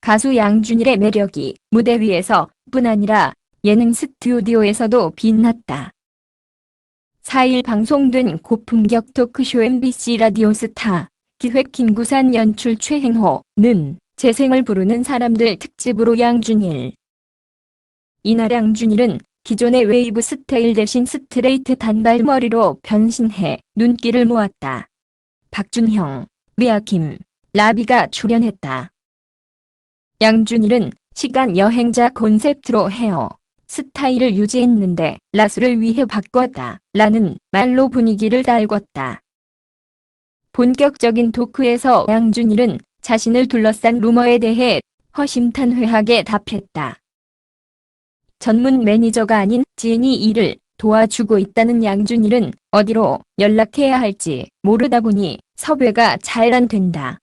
가수 양준일의 매력이 무대 위에서 뿐 아니라 예능 스튜디오에서도 빛났다. 4일 방송된 고품격 토크쇼 MBC 라디오스타 기획 김구산 연출 최행호는 재생을 부르는 사람들 특집으로 양준일. 이날 양준일은 기존의 웨이브 스타일 대신 스트레이트 단발머리로 변신해 눈길을 모았다. 박준형, 리아킴, 라비가 출연했다. 양준일은 시간 여행자 콘셉트로 헤어 스타일을 유지했는데 라수를 위해 바꿨다 라는 말로 분위기를 달궜다. 본격적인 토크에서 양준일은 자신을 둘러싼 루머에 대해 허심탄회하게 답했다. 전문 매니저가 아닌 지인이 일을 도와주고 있다는 양준일은 어디로 연락해야 할지 모르다 보니 섭외가 잘 안 된다.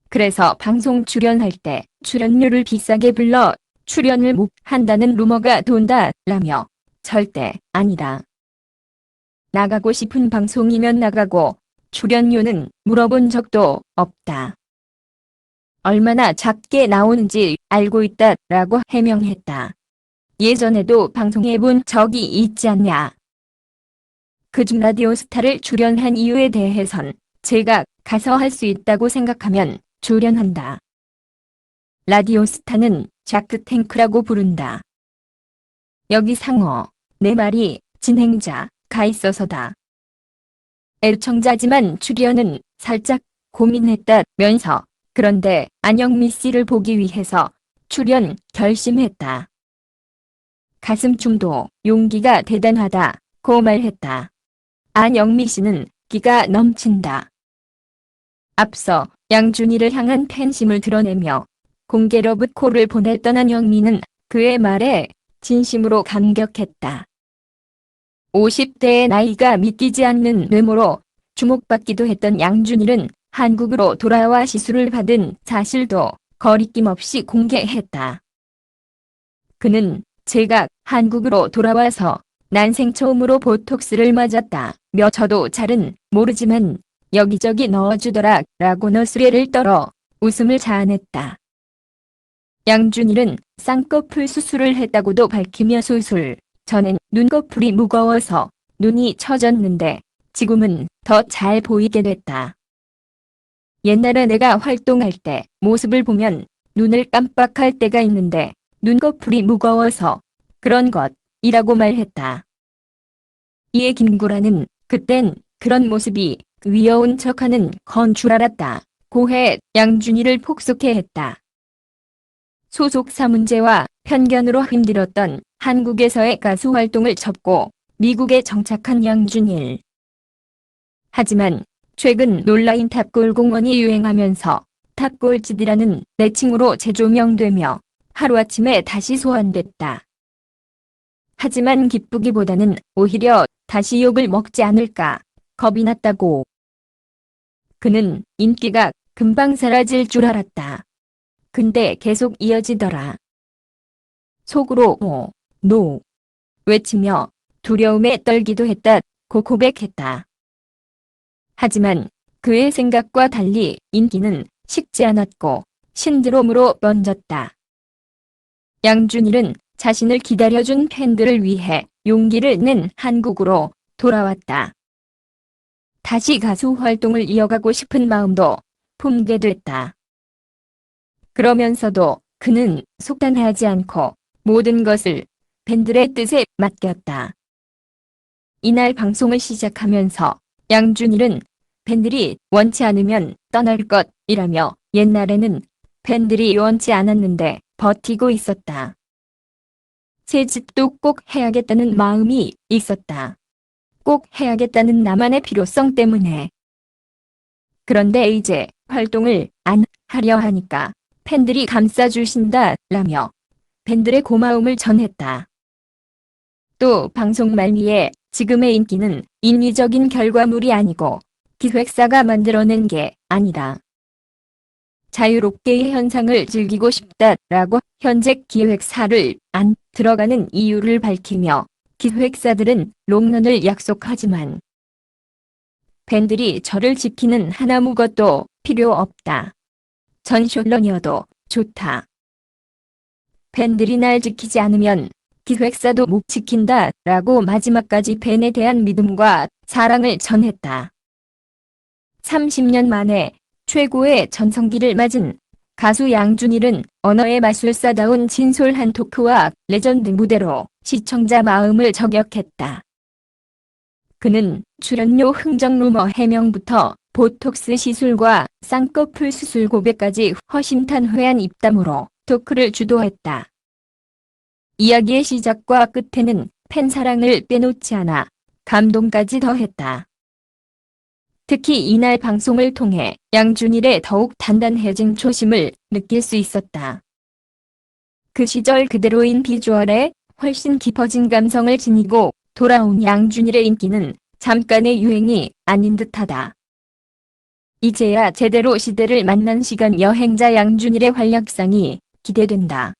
그래서 방송 출연할 때 출연료를 비싸게 불러 출연을 못 한다는 루머가 돈다 라며 절대 아니다. 나가고 싶은 방송이면 나가고 출연료는 물어본 적도 없다. 얼마나 작게 나오는지 알고 있다 라고 해명했다. 예전에도 방송해 본 적이 있지 않냐. 그중 라디오스타를 출연한 이유에 대해선 제가 가서 할 수 있다고 생각하면 출연한다. 라디오스타는 샤크탱크라고 부른다. 여기 상어, 내 말이 진행자가 있어서다. 애청자지만 출연은 살짝 고민했다면서 그런데 안영미 씨를 보기 위해서 출연 결심했다. 가슴춤도 용기가 대단하다고 말했다. 안영미 씨는 기가 넘친다. 앞서 양준일을 향한 팬심을 드러내며 공개 러브콜을 보냈던 안영미는 그의 말에 진심으로 감격했다. 50대의 나이가 믿기지 않는 외모로 주목받기도 했던 양준일은 한국으로 돌아와 시술을 받은 사실도 거리낌 없이 공개했다. 그는 제가 한국으로 돌아와서 난생 처음으로 보톡스를 맞았다며 저도 잘은 모르지만 여기저기 넣어주더라 라고 너스레를 떨어 웃음을 자아냈다. 양준일은 쌍꺼풀 수술을 했다고도 밝히며 수술 전엔 눈꺼풀이 무거워서 눈이 처졌는데 지금은 더 잘 보이게 됐다. 옛날에 내가 활동할 때 모습을 보면 눈을 깜빡할 때가 있는데 눈꺼풀이 무거워서 그런 것이라고 말했다. 이에 김구라는 그땐 그런 모습이 귀여운 척하는 건 줄 알았다. 고해 양준일을 폭소케 했다. 소속사 문제와 편견으로 힘들었던 한국에서의 가수 활동을 접고 미국에 정착한 양준일. 하지만 최근 논라인 탑골 공원이 유행하면서 탑골집이라는 애칭으로 재조명되며 하루아침에 다시 소환됐다. 하지만 기쁘기보다는 오히려 다시 욕을 먹지 않을까 겁이 났다고. 그는 인기가 금방 사라질 줄 알았다. 근데 계속 이어지더라. 속으로 오, 노 외치며 두려움에 떨기도 했다고 고백했다. 하지만 그의 생각과 달리 인기는 식지 않았고 신드롬으로 번졌다. 양준일은 자신을 기다려준 팬들을 위해 용기를 낸 한국으로 돌아왔다. 다시 가수 활동을 이어가고 싶은 마음도 품게 됐다. 그러면서도 그는 속단하지 않고 모든 것을 팬들의 뜻에 맡겼다. 이날 방송을 시작하면서 양준일은 팬들이 원치 않으면 떠날 것이라며 옛날에는 팬들이 원치 않았는데 버티고 있었다. 새 집도 꼭 해야겠다는 마음이 있었다. 꼭 해야겠다는 나만의 필요성 때문에. 그런데 이제 활동을 안 하려 하니까 팬들이 감싸주신다 라며 팬들의 고마움을 전했다. 또 방송 말미에 지금의 인기는 인위적인 결과물이 아니고 기획사가 만들어낸 게 아니다. 자유롭게의 현상을 즐기고 싶다라고 현재 기획사를 안 들어가는 이유를 밝히며 기획사들은 롱런을 약속하지만 팬들이 저를 지키는 한 아무것도 필요 없다. 전 숏런이어도 좋다. 팬들이 날 지키지 않으면 기획사도 못 지킨다 라고 마지막까지 팬에 대한 믿음과 사랑을 전했다. 30년 만에 최고의 전성기를 맞은 가수 양준일은 언어의 마술사다운 진솔한 토크와 레전드 무대로 시청자 마음을 저격했다. 그는 출연료 흥정 루머 해명부터 보톡스 시술과 쌍꺼풀 수술 고백까지 허심탄회한 입담으로 토크를 주도했다. 이야기의 시작과 끝에는 팬 사랑을 빼놓지 않아 감동까지 더했다. 특히 이날 방송을 통해 양준일의 더욱 단단해진 초심을 느낄 수 있었다. 그 시절 그대로인 비주얼에 훨씬 깊어진 감성을 지니고 돌아온 양준일의 인기는 잠깐의 유행이 아닌 듯하다. 이제야 제대로 시대를 만난 시간 여행자 양준일의 활약상이 기대된다.